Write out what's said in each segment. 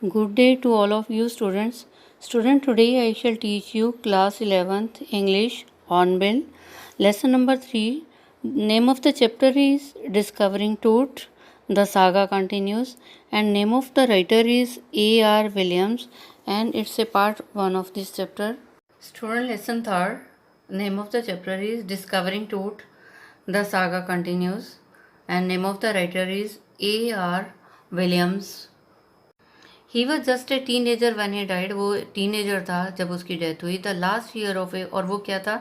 Good day to all of you students. Today I shall teach you class 11th English Hornbill. Lesson number 3. Name of the chapter is Discovering Toot. The saga continues, and name of the writer is A.R. Williams, and it's a part 1 of this chapter. Student, lesson 3rd. Name of the chapter is Discovering Toot. The saga continues, and name of the writer is A.R. Williams. He was just a teenager when he died. वो teenager था जब उसकी death हुई. The last year of a, और वो क्या था,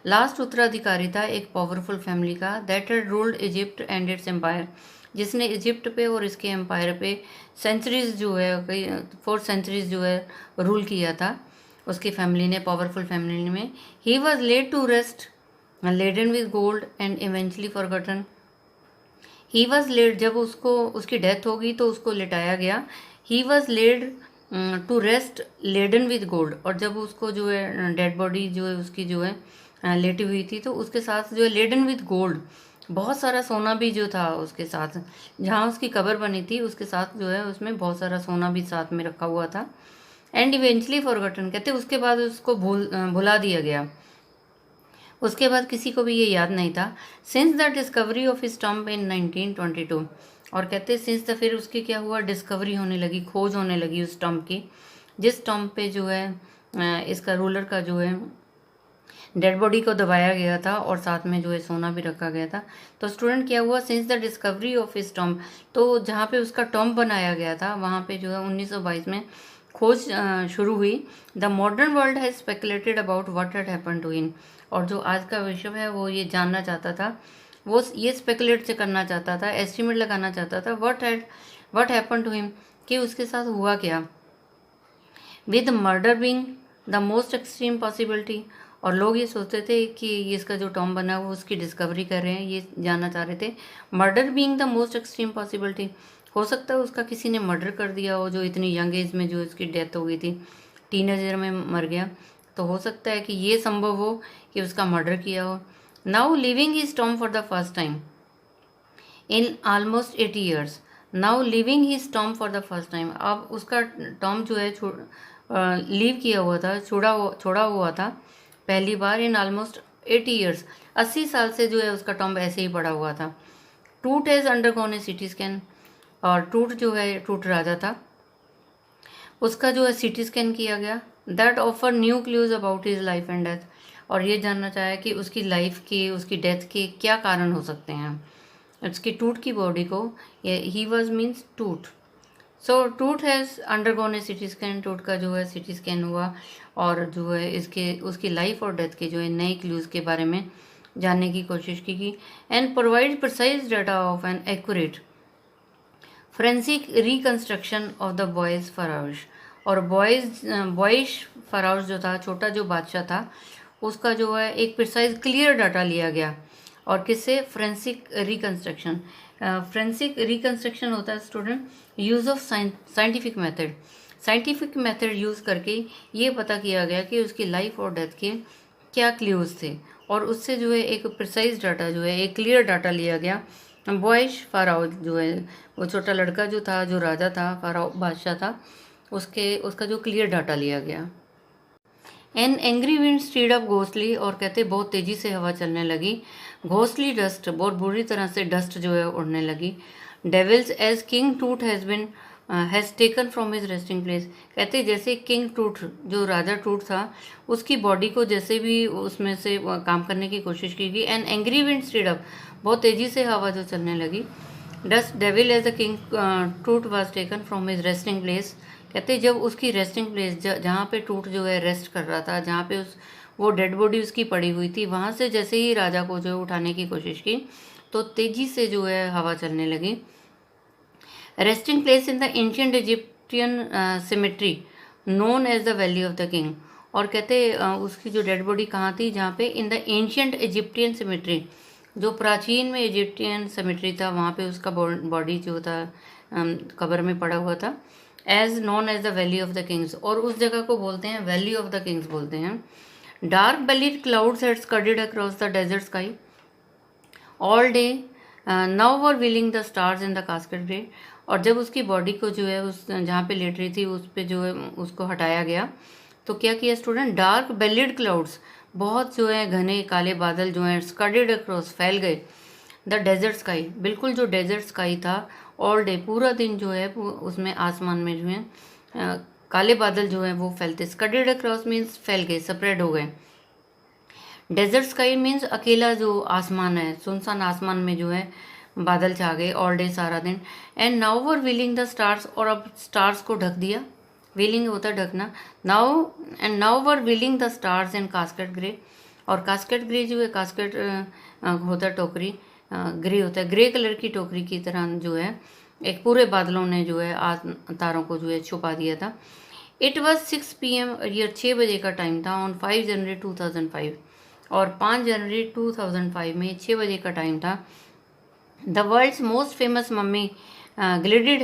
last उत्तराधिकारी था एक पावरफुल फैमिली का. That had ruled Egypt and its empire, जिसने इजिप्ट पे और इसके एम्पायर पे सेंचुरीज जो है, कई 4 सेंचुरीज जो है रूल किया था उसकी फैमिली ने, पावरफुल फैमिली में. He was laid to rest laden with gold and eventually forgotten. He was laid, जब उसको उसकी डेथ होगी तो उसको लिटाया गया. He was laid to rest laden with gold, और जब उसको जो है डेड बॉडी जो है उसकी जो है लेटी हुई थी तो उसके साथ जो है लेडन विद गोल्ड, बहुत सारा सोना भी जो था उसके साथ, जहाँ उसकी कब्र बनी थी उसके साथ जो है उसमें बहुत सारा सोना भी साथ में रखा हुआ था. एंड इवेंचुअली फॉरगॉटन, कहते उसके बाद उसको भुला दिया गया, उसके बाद किसी को भी ये याद नहीं था. Since the discovery of his tomb in 1922, और कहते सिंस द, फिर उसकी क्या हुआ, डिस्कवरी होने लगी, खोज होने लगी उस टॉम्ब की, जिस टॉम्ब पे जो है इसका रूलर का जो है डेड बॉडी को दबाया गया था और साथ में जो है सोना भी रखा गया था. तो स्टूडेंट क्या हुआ, since the discovery of his tomb, तो जहाँ पे उसका टॉम्ब बनाया गया था वहाँ पे जो है 1922 में खोज शुरू हुई. The modern world has speculated about what had happened to him, और जो आज का विश्व है वो ये जानना चाहता था, वो ये स्पेकुलेट से करना चाहता था, एस्टिमेट लगाना चाहता था व्हाट हैपेंड टू हिम, कि उसके साथ हुआ क्या. With murder being the most extreme possibility, और लोग ये सोचते थे कि इसका जो टॉम्ब बना वो उसकी डिस्कवरी कर रहे हैं, ये जानना चाह रहे थे. Murder being the most extreme possibility, हो सकता है उसका किसी ने मर्डर कर दिया हो, जो इतनी यंग एज में जो इसकी डेथ हो गई थी, टीनेजर में मर गया, तो हो सकता है कि ये संभव हो कि उसका मर्डर किया हो. Now living his tomb for the first time in almost 80 years. Now living his tomb for the first time, अब उसका टॉम्ब जो है लीव किया हुआ था, छोड़ा हुआ था पहली बार इन ऑलमोस्ट 80 years, 80 साल से जो है उसका टॉम्ब ऐसे ही पड़ा हुआ था. टूट has undergone A CT scan, और टूट जो है, टूट राजा था, उसका जो है सिटी स्कैन किया गया. That offer new clues about his life and death, और ये जानना चाहा कि उसकी लाइफ के, उसकी डेथ के क्या कारण हो सकते हैं. उसकी टूट की बॉडी को, ही वॉज मीन्स टूट. सो टूट has undergone A CT scan, टूट का जो है सिटी स्कैन हुआ, और जो है इसके उसकी लाइफ और डेथ के जो है नए क्लूज़ के बारे में जानने की कोशिश की. And provide precise data of an accurate forensic reconstruction of the boy's pharaoh, और बॉयश फराउश जो था, छोटा जो बादशाह था, उसका जो है एक प्रिसाइज क्लियर डाटा लिया गया. और किससे, फोरेंसिक रिकन्स्ट्रक्शन. फोरेंसिक रिकन्स्ट्रक्शन होता है student use of scientific method. Scientific method use करके ये पता किया गया कि उसकी लाइफ और डेथ के क्या क्लूज थे, और उससे जो है एक प्रिसाइज डाटा जो है, एक क्लियर डाटा लिया गया. बॉयश फाराओ जो है, वो छोटा लड़का जो था, जो राजा था, फाराओ बादशाह था, उसका जो क्लियर डाटा लिया गया. N angry wind stirred up ghostly, और कहते बहुत तेज़ी से हवा चलने लगी. घोस्टली डस्ट, बहुत बुरी तरह से डस्ट जो है उड़ने लगी. डेविल्स एज किंग टूट has taken from his resting place, कहते जैसे किंग टूट, जो राजा टूट था, उसकी बॉडी को जैसे भी उसमें से काम करने की कोशिश की गई. An angry wind stirred up, बहुत तेज़ी से हवा जो चलने लगी. Dust devil as a king Tut was taken from his resting place, कहते जब उसकी रेस्टिंग प्लेस, जहाँ पे टूट जो है रेस्ट कर रहा था, जहाँ पे वो डेड बॉडी उसकी पड़ी हुई थी, वहाँ से जैसे ही राजा को जो है उठाने की कोशिश की तो तेज़ी से जो है हवा चलने लगी. Resting place in the ancient Egyptian cemetery known as the valley of the king, और कहते उसकी जो डेड बॉडी कहाँ थी, जहाँ पे इन द एंशिएंट इजिप्टियन सिमेट्री, जो प्राचीन में इजिप्टियन सिमेट्री था, वहाँ पे उसका बॉडी जो था कब्र में पड़ा हुआ था. As known as the valley of the kings, और उस जगह को बोलते हैं वैली ऑफ द किंग्स बोलते हैं. Dark bellied clouds had scudded across the desert sky all day, now were wheeling the stars in the cascade grey, और जब उसकी बॉडी को जो है उस जहाँ पे लेट रही थी उस पे जो है उसको हटाया गया, तो क्या किया स्टूडेंट, डार्क बेलिड क्लाउड्स, बहुत जो है घने काले बादल जो हैं स्कडेड अक्रॉस, फैल गए द डेजर्ट स्काई, बिल्कुल जो डेजर्ट स्काई था ऑल डे, पूरा दिन जो है उसमें आसमान में जो है काले बादल जो है वो फैलते, स्कडेड अक्रॉस मीन्स फैल गए, स्प्रेड हो गए। डेजर्ट स्काई मीन्स अकेला जो आसमान है, सुनसान आसमान में जो है बादल छा गए ऑल डे, सारा दिन। And now were wheeling the stars, और अब स्टार्स को ढक दिया, व्हीलिंग होता है ढकना। Now were wheeling the stars in casket grey, और कास्केट ग्रे जो है, कास्केट होता है टोकरी, ग्रे होता है, ग्रे कलर की टोकरी की तरह जो है एक पूरे बादलों ने जो है तारों को जो है छुपा दिया था। इट वॉज 6 PM, ये 6 बजे का टाइम था ऑन 5 जनवरी 2005, और 5 जनवरी 2005 में 6 बजे का टाइम था। The world's most famous mummy glided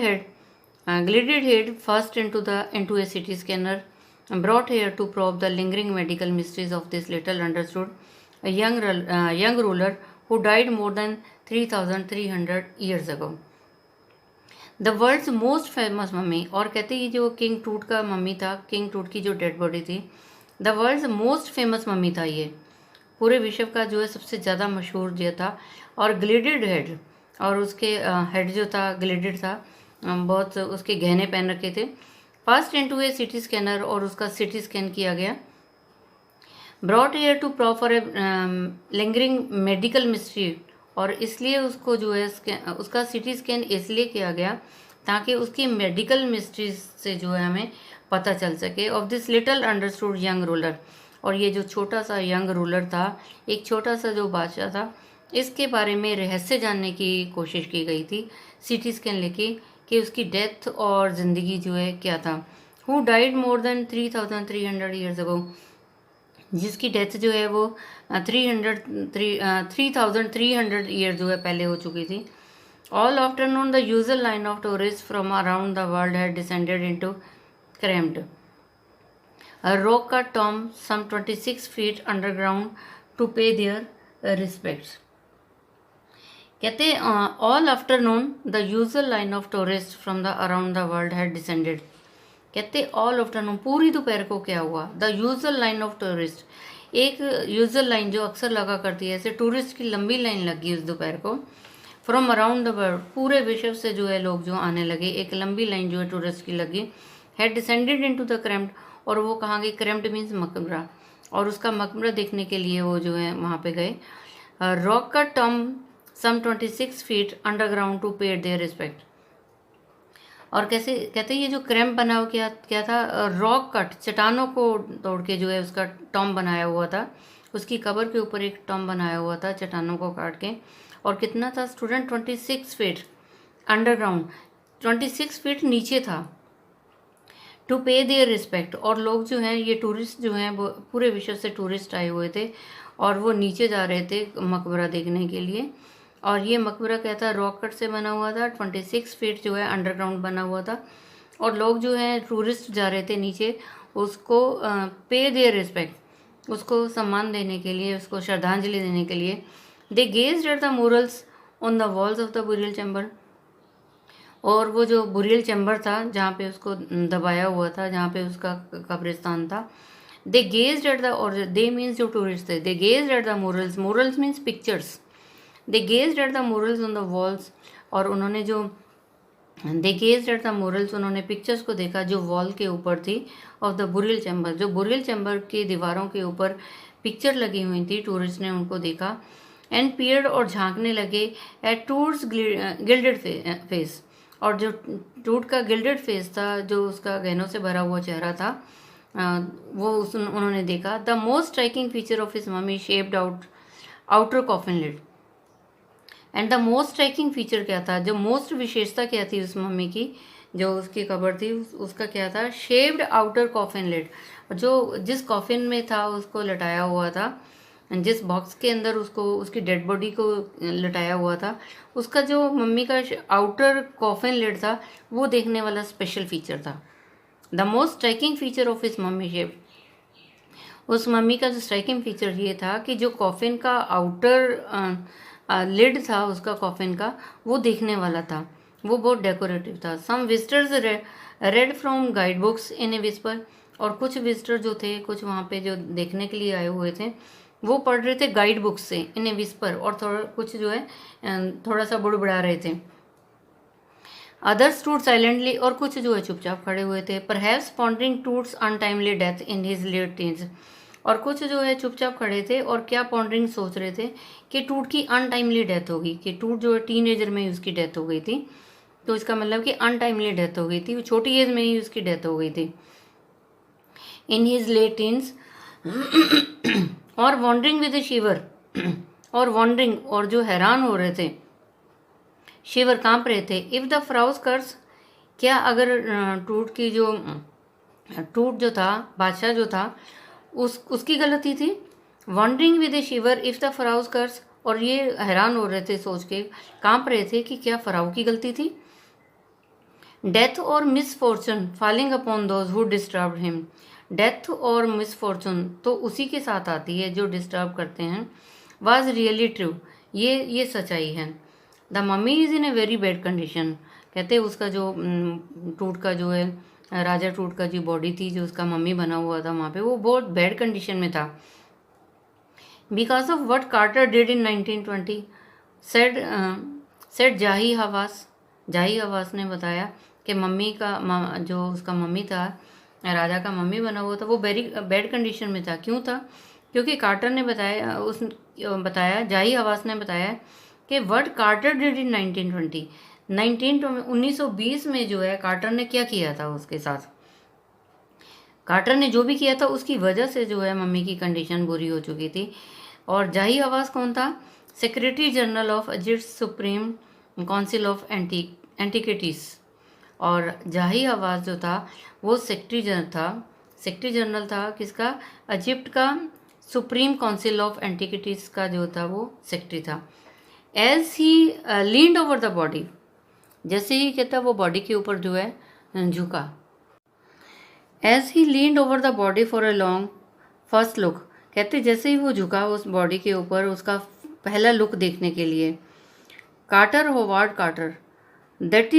head first into a CT scanner brought here to probe the lingering medical mysteries of this little understood young ruler who died more than 3,300 years ago. The world's most famous mummy, और कहते ये जो king टूट का mummy था, king Tut की जो dead body थी, the world's most famous mummy था, ये पूरे विश्व का जो है सबसे ज़्यादा मशहूर जो था। और ग्लिडेड हेड, और उसके हेड जो था ग्लिडेड था, बहुत उसके गहने पहन रखे थे। First into a CT scanner, और उसका CT स्कैन किया गया। Brought here to probe for a lingering medical mystery, और इसलिए उसको जो है उसका CT स्कैन इसलिए किया गया ताकि उसकी मेडिकल मिस्ट्री से जो है हमें पता चल सके। Of this little understood young ruler, और ये जो छोटा सा यंग रूलर था, एक छोटा सा जो बादशाह था, इसके बारे में रहस्य जानने की कोशिश की गई थी CT स्कैन लेके कि उसकी डेथ और ज़िंदगी जो है क्या था। Who died more than 3,300 years ago, जिसकी डेथ जो है वो 3,300 ईयर जो है पहले हो चुकी थी। All afternoon the usual line of tourist from around the world had descended into crammed a rock cut tomb some 26 feet underground to pay their respects. कहते all afternoon the usual line of tourist from the around the world had descended, कहते all afternoon पूरी दोपहर को क्या हुआ, the usual line of tourist, एक usual line जो अक्सर लगा करती है, ऐसे टूरिस्ट की लंबी लाइन लगी उस दोपहर को। फ्रॉम अराउंड द वर्ल्ड, पूरे विश्व से जो है लोग जो आने लगे, एक लंबी लाइन जो है टूरिस्ट की लगी। Had descended into the crammed, और वो कहाँ गए, क्रैम्ड मीन्स मकबरा, और उसका मकबरा देखने के लिए वो जो है वहाँ पे गए। रॉक का tomb some 26 feet underground to pay their respect, और कैसे कहते हैं ये जो क्रैम्प बना हुआ क्या था, रॉक कट, चट्टानों को तोड़ के जो है उसका टॉम बनाया हुआ था, उसकी कबर के ऊपर एक टॉम बनाया हुआ था चट्टानों को काट के। और कितना था स्टूडेंट, 26 फीट अंडरग्राउंड, 26 फीट नीचे था। टू पे देयर रिस्पेक्ट, और लोग जो हैं ये टूरिस्ट जो हैं वो पूरे विश्व से टूरिस्ट आए हुए थे, और वो नीचे जा रहे थे मकबरा देखने के लिए। और ये मकबरा क्या था, रॉक कट से बना हुआ था, 26 फीट जो है अंडरग्राउंड बना हुआ था, और लोग जो हैं टूरिस्ट जा रहे थे नीचे उसको पे देयर रिस्पेक्ट, उसको सम्मान देने के लिए, उसको श्रद्धांजलि देने के लिए। They gazed at the murals on the walls of the burial chamber, और वो जो बुरियल चैम्बर था जहाँ पे उसको दबाया हुआ था, जहाँ पे उसका कब्रिस्तान था। दे गेज्ड एट द, और दे मीन्स जो टूरिस्ट थे, they gazed at the murals, murals means pictures, they gazed at the murals on the walls, और उन्होंने जो they gazed at the murals, उन्होंने पिक्चर्स को देखा जो वॉल के ऊपर थी, ऑफ द बुरियल चैम्बर, जो बुरियल चैम्बर की दीवारों के ऊपर पिक्चर लगी हुई थी, टूरिस्ट ने उनको देखा। एंड पियर्ड, और झांकने लगे एट टूर्स गिल्डेड फेस, और जो टूट का गिल्डेड फेस था, जो उसका गहनों से भरा हुआ चेहरा था, वो उन्होंने देखा। The most striking feature of his mummy shaped outer coffin lid, and the most striking feature क्या था, जो मोस्ट विशेषता क्या थी उस मम्मी की, जो उसकी कब्र थी उसका क्या था, शेप्ड आउटर कॉफिन लिड, जो जिस कॉफिन में था उसको लटाया हुआ था, जिस बॉक्स के अंदर उसको उसकी डेड बॉडी को लटाया हुआ था, उसका जो मम्मी का आउटर कॉफिन लिड था वो देखने वाला स्पेशल फीचर था। The most striking feature of his mummy shape, उस मम्मी का जो स्ट्राइकिंग फीचर ये था कि जो कॉफिन का आउटर लिड था उसका कॉफिन का, वो देखने वाला था, वो बहुत डेकोरेटिव था। Some visitors read from guide books in a whisper, और कुछ विजिटर जो थे, कुछ वहाँ पे जो देखने के लिए आए हुए थे, वो पढ़ रहे थे गाइड बुक से इन ए विस्पर, और थोड़ा कुछ जो है थोड़ा सा बुड़बुड़ा रहे थे। अदर्स स्टूड साइलेंटली, और कुछ जो है चुपचाप खड़े हुए थे। Perhaps pondering Tut's untimely death in his late teens, और कुछ जो है चुपचाप खड़े थे और क्या पॉन्डरिंग सोच रहे थे कि टूट की अनटाइमली डेथ होगी, कि टूट जो है टीनेजर में ही उसकी डेथ हो गई थी, तो इसका मतलब कि अनटाइमली डेथ हो गई थी, वो छोटी एज में ही उसकी डेथ हो गई थी इन हिज लेट टीन्स। और वॉन्डरिंग विद शिवर, और वॉन्डरिंग, और जो हैरान हो रहे थे, शिवर कांप रहे थे। इफ द फ्राउज कर्स, क्या अगर टूट जो था, बादशाह जो था, उसकी गलती थी। Wondering with a shiver if the pharaoh's curse, और ये हैरान हो रहे थे, सोच के कांप रहे थे कि क्या फराव की गलती थी। डेथ और misfortune falling upon those who disturb him, death और मिसफॉर्चून तो उसी के साथ आती है जो डिस्टर्ब करते हैं। वाज रियली ट्रू, ये सच्चाई है। The mummy is in a very bad condition, कहते उसका जो टूट का जो है, राजा टूट का जो बॉडी थी, जो उसका मम्मी बना हुआ था वहाँ पे, वो बहुत बैड कंडीशन में था। Because of what Carter did in 1920, said Zahi Hawass ने बताया कि मम्मी का जो उसका मम्मी था, राजा का मम्मी बना हुआ था, वो वेरी बैड कंडीशन में था। क्यों था? क्योंकि कार्टर ने बताया, जाही हवास ने बताया कि व्हाट कार्टर डिड इन 1920, 1920 में जो है कार्टर ने क्या किया था उसके साथ। कार्टर ने जो भी किया था उसकी वजह से जो है मम्मी की कंडीशन बुरी हो चुकी थी। और जाही हवास कौन था? Secretary general of Egypt supreme council of antiquities. और जाही हवास जो था वो सेक्रेटरी जनरल था किसका? इजिप्ट का सुप्रीम काउंसिल ऑफ एंटिक्विटीज का जो था वो सेक्रेटरी था। As he leaned over the body, जैसे ही कहता वो बॉडी के ऊपर जो है झुका। As he leaned over the body for a long first look, कहते जैसे ही वो झुका उस बॉडी के ऊपर उसका पहला लुक देखने के लिए। Carter, Howard Carter, that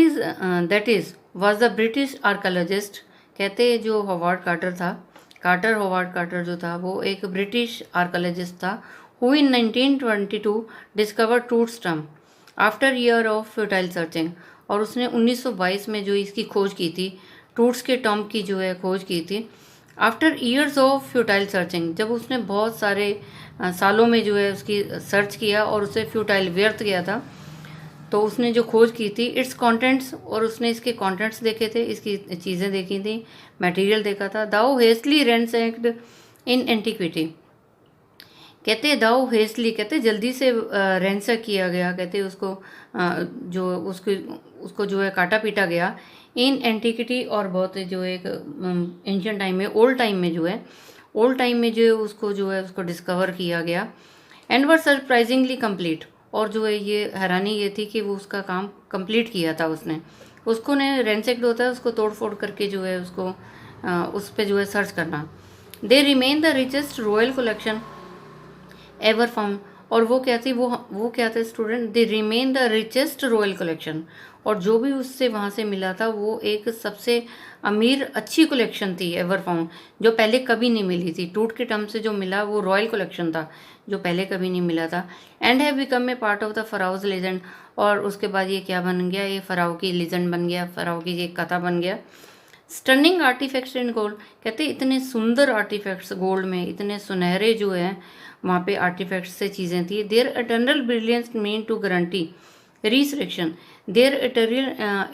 is was the British archaeologist, कहते जो होवार्ड कार्टर था, होवार्ड कार्टर जो था वो एक ब्रिटिश आर्कोलॉजिस्ट था, who in 1922 discovered Toots tomb after year of futile searching, और उसने 1922 में जो इसकी खोज की थी, टूट्स के टॉम्ब की जो है खोज की थी। After years of futile searching, जब उसने बहुत सारे सालों में जो है उसकी सर्च किया और उसे फ्यूटाइल व्यर्थ गया था, तो उसने जो खोज की थी इट्स कंटेंट्स, और उसने इसके कंटेंट्स देखे थे, इसकी चीज़ें देखी थी, मटेरियल देखा था। दाउ हेस्टली रैंसैक्ड इन एंटिक्विटी, कहते दाउ हेस्टली, कहते जल्दी से रैंसैक किया गया, कहते उसको उसको जो है काटा पीटा गया इन एंटिक्विटी, और बहुत जो एक एंशियंट टाइम में, ओल्ड टाइम में जो है उसको डिस्कवर किया गया। एंड वर सरप्राइजिंगली कंप्लीट, और जो है ये हैरानी ये थी कि वो उसका काम कंप्लीट किया था उसको ने रैंसैक्ड होता है उसको तोड़ फोड़ करके जो है उसको उस पर जो है सर्च करना। They remain the richest royal collection ever found, और वो क्या थी, वो क्या थे student? They remain the richest royal collection, और जो भी उससे वहाँ से मिला था वो एक सबसे अमीर अच्छी कलेक्शन थी एवर फाउंड, जो पहले कभी नहीं मिली थी। टूट के टर्म से जो मिला वो रॉयल कलेक्शन था जो पहले कभी नहीं मिला था। And have become a part of the pharaoh's legend, और उसके बाद ये क्या बन गया? ये फराव की लेजेंड बन गया, फराव की एक कथा बन गया। स्टनिंग आर्टिफैक्ट्स इन गोल्ड, कहते इतने सुंदर आर्टिफैक्ट्स गोल्ड में, इतने सुनहरे जो है वहाँ पे आर्टिफैक्ट्स से चीज़ें थी। Their eternal brilliance meant to guarantee resurrection, their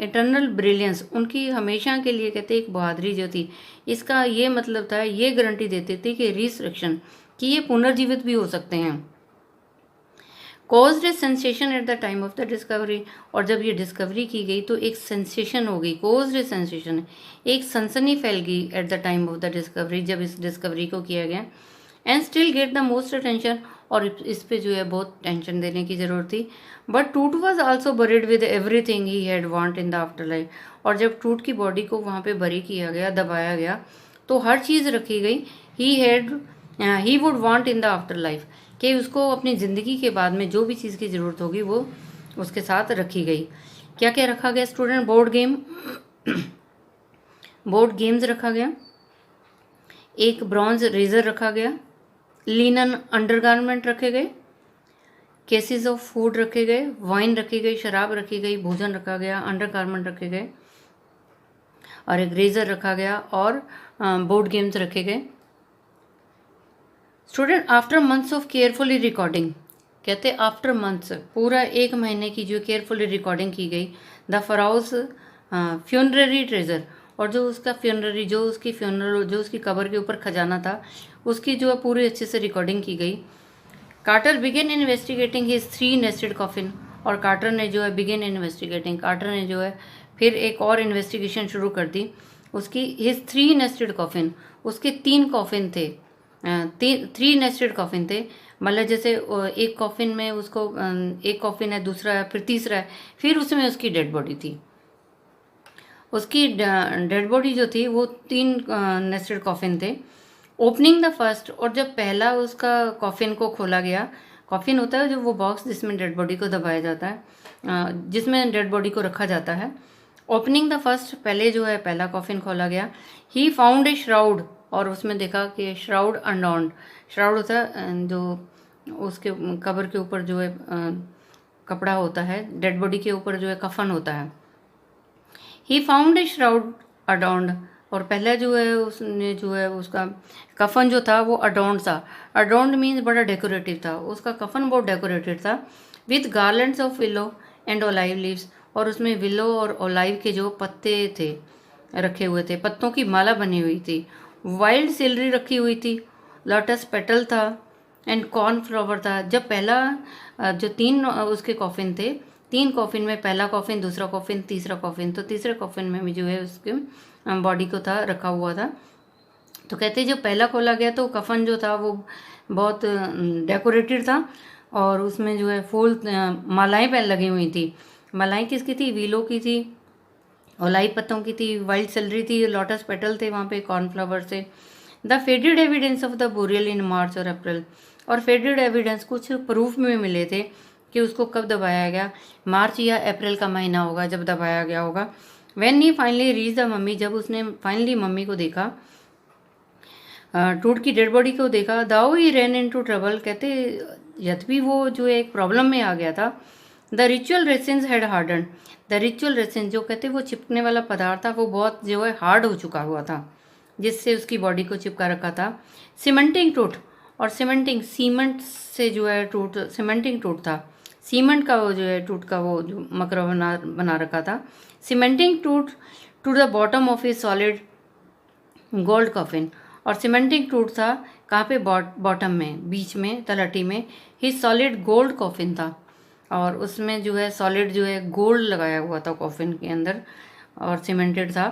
eternal brilliance, उनकी हमेशा के लिए कहते एक बहादुरी जो थी, इसका ये मतलब था, ये गारंटी देते थे कि रिसरेक्शन, कि ये पुनर्जीवित भी हो सकते हैं। Caused A sensation at the time of the discovery, और जब ये डिस्कवरी की गई तो एक सेंसेशन हो गई। कॉज्ड ए सेंसेशन, एक सनसनी फैल गई at the time of the discovery, जब इस डिस्कवरी को किया गया। And still get the most attention, और इस पे जो है बहुत टेंशन देने की ज़रूरत थी। बट टूट was also buried with everything he had want in the after life, और जब टूट की बॉडी को वहाँ पे बरी किया गया, दबाया गया, तो हर चीज़ रखी गई he would want in the after life, कि उसको अपनी ज़िंदगी के बाद में जो भी चीज़ की ज़रूरत होगी वो उसके साथ रखी गई। क्या क्या रखा गया स्टूडेंट? बोर्ड गेम्स रखा गया, एक ब्रॉन्ज रेजर रखा गया, लिनन अंडरगारमेंट रखे गए, केसेस ऑफ फूड रखे गए, वाइन रखी गई, शराब रखी गई, भोजन रखा गया, अंडरगारमेंट रखे गए और एक रेजर रखा गया और बोर्ड गेम्स रखे गए। Student after months of carefully recording, कहते आफ्टर मंथ्स, पूरा 1 महीने की जो केयरफुली रिकॉर्डिंग की गई, द फराउस फ्यूनररी ट्रेजर, और जो उसका फ्यूनररी, जो उसकी फ्यूनरल, जो उसकी कब्र के ऊपर खजाना था, उसकी जो है पूरी अच्छे से रिकॉर्डिंग की गई। Carter begin investigating his 3 nested coffin, और कार्टर ने जो है बिगिन इन्वेस्टिगेटिंग, कार्टर ने जो है फिर एक और इन्वेस्टिगेशन शुरू कर दी उसकी। हिज 3 नेस्टेड कॉफिन, उसके 3 कॉफिन थे, 3 नेस्टेड कॉफिन थे, मतलब जैसे एक कॉफिन में उसको एक कॉफिन है, दूसरा है, फिर तीसरा है, फिर उसमें उसकी डेड बॉडी थी। उसकी डेड बॉडी जो थी वो 3 नेस्टेड कॉफिन थे। ओपनिंग द फर्स्ट, और जब पहला उसका कॉफिन को खोला गया, कॉफिन होता है जो वो बॉक्स जिसमें डेड बॉडी को दबाया जाता है, जिसमें डेड बॉडी को रखा जाता है। ओपनिंग द फर्स्ट, पहले जो है पहला कॉफिन खोला गया। ही फाउंड ए श्राउड, और उसमें देखा कि श्राउड अनडॉन्ड, श्राउड होता है जो उसके कब्र के ऊपर जो है कपड़ा होता है, डेड बॉडी के ऊपर जो है कफन होता है। ही फाउंड ए श्राउड अडॉन्ड, और पहला जो है उसने जो है उसका कफन जो था वो अडॉन्ड था। अडॉन्ड मीन्स बड़ा डेकोरेटिव था, उसका कफन बहुत डेकोरेटेड था। With garlands of willow and olive leaves, और उसमें विलो और ओलाइव के जो पत्ते थे रखे हुए थे, पत्तों की माला बनी हुई थी। वाइल्ड सिलरी रखी हुई थी, लोटस पेटल था एंड कॉर्नफ्लावर था। जब पहला जो 3 उसके कॉफिन थे, 3 कॉफिन में पहला कॉफिन, दूसरा कॉफिन, तीसरा कॉफिन, तो तीसरे कॉफिन में भी जो है उसके बॉडी को था रखा हुआ था। तो कहते जो पहला खोला गया तो कफन जो था वो बहुत डेकोरेटेड था, और उसमें जो है फूल मालाएं पहले लगी हुई थी। मालाएं किसकी थी? विलो की थी, ओलाइव पत्तों की थी, वाइल्ड सेलरी थी, लोटस पेटल थे वहाँ पे, कॉर्नफ्लावर से। The faded evidence of the burial in March और अप्रैल, और फेडेड एविडेंस कुछ प्रूफ में मिले थे कि उसको कब दबाया गया, मार्च या अप्रैल का महीना होगा जब दबाया गया होगा। When he finally reach the mummy, जब उसने फाइनली मम्मी को देखा, टूट की डेड बॉडी को देखा। दाओ ही रैन इन टू ट्रबल, कहते यद्यपि वो जो एक प्रॉब्लम में आ गया था। The ritual resins had harden, the ritual resin जो कहते वो चिपकने वाला पदार्थ था वो बहुत जो है हार्ड हो चुका हुआ था, जिससे उसकी बॉडी को चिपका रखा था। सीमेंटिंग टूट, और सीमेंटिंग, सीमेंट से जो है टूट, सीमेंटिंग टूट था, सीमेंट का वो जो है टूट का वो जो मकरा बना रखा था। Cementing Tut to the bottom of a solid gold coffin, और सीमेंटिंग टूट था कहाँ पे? बॉटम में, बीच में, तलहटी में। ही सॉलिड गोल्ड कॉफिन था, और उसमें जो है सॉलिड जो है गोल्ड लगाया हुआ था कॉफिन के अंदर, और सीमेंटेड था।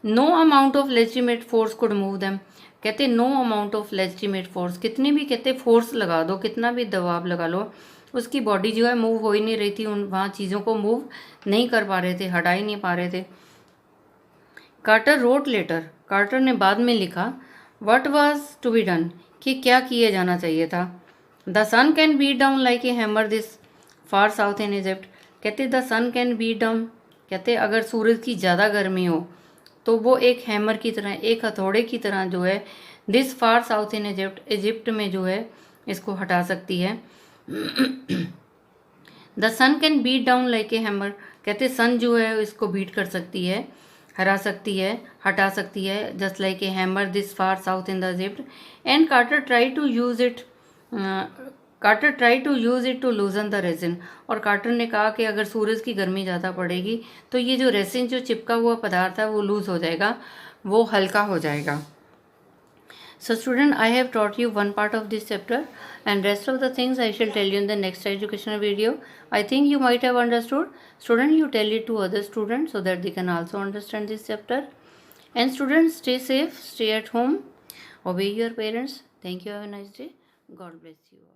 No amount of legitimate force could move them, कहते no amount of legitimate force, कितनी भी कहते फोर्स लगा दो, कितना भी दबाव लगा लो, उसकी बॉडी जो है मूव हो ही नहीं रही थी, उन वहाँ चीज़ों को मूव नहीं कर पा रहे थे, हटा ही नहीं पा रहे थे। कार्टर रोट लेटर, कार्टर ने बाद में लिखा, what was to be done, कि क्या किया जाना चाहिए था। The sun can beat down like a hammer this far south in Egypt, कहते the sun can beat down, कहते अगर सूरज की ज़्यादा गर्मी हो तो वो एक हैमर की तरह, एक हथौड़े की तरह जो है this far south in Egypt, Egypt में जो है इसको हटा सकती है। The sun can beat down like a hammer, कहते सन जो है इसको बीट कर सकती है, हरा सकती है, हटा सकती है, just like a hammer this far south in the Egypt. And Carter try to use it, Carter try to use it to loosen the resin, और कार्टर ने कहा कि अगर सूरज की गर्मी ज़्यादा पड़ेगी तो ये जो रेसिन जो चिपका हुआ पदार्थ है वो लूज़ हो जाएगा, वो हल्का हो जाएगा। So student, I have taught you one part of this chapter, and rest of the things I shall tell you in the next educational video. I think you might have understood. Student, you tell it to other students so that they can also understand this chapter. And students, stay safe, stay at home, obey your parents. Thank you. Have a nice day. God bless you.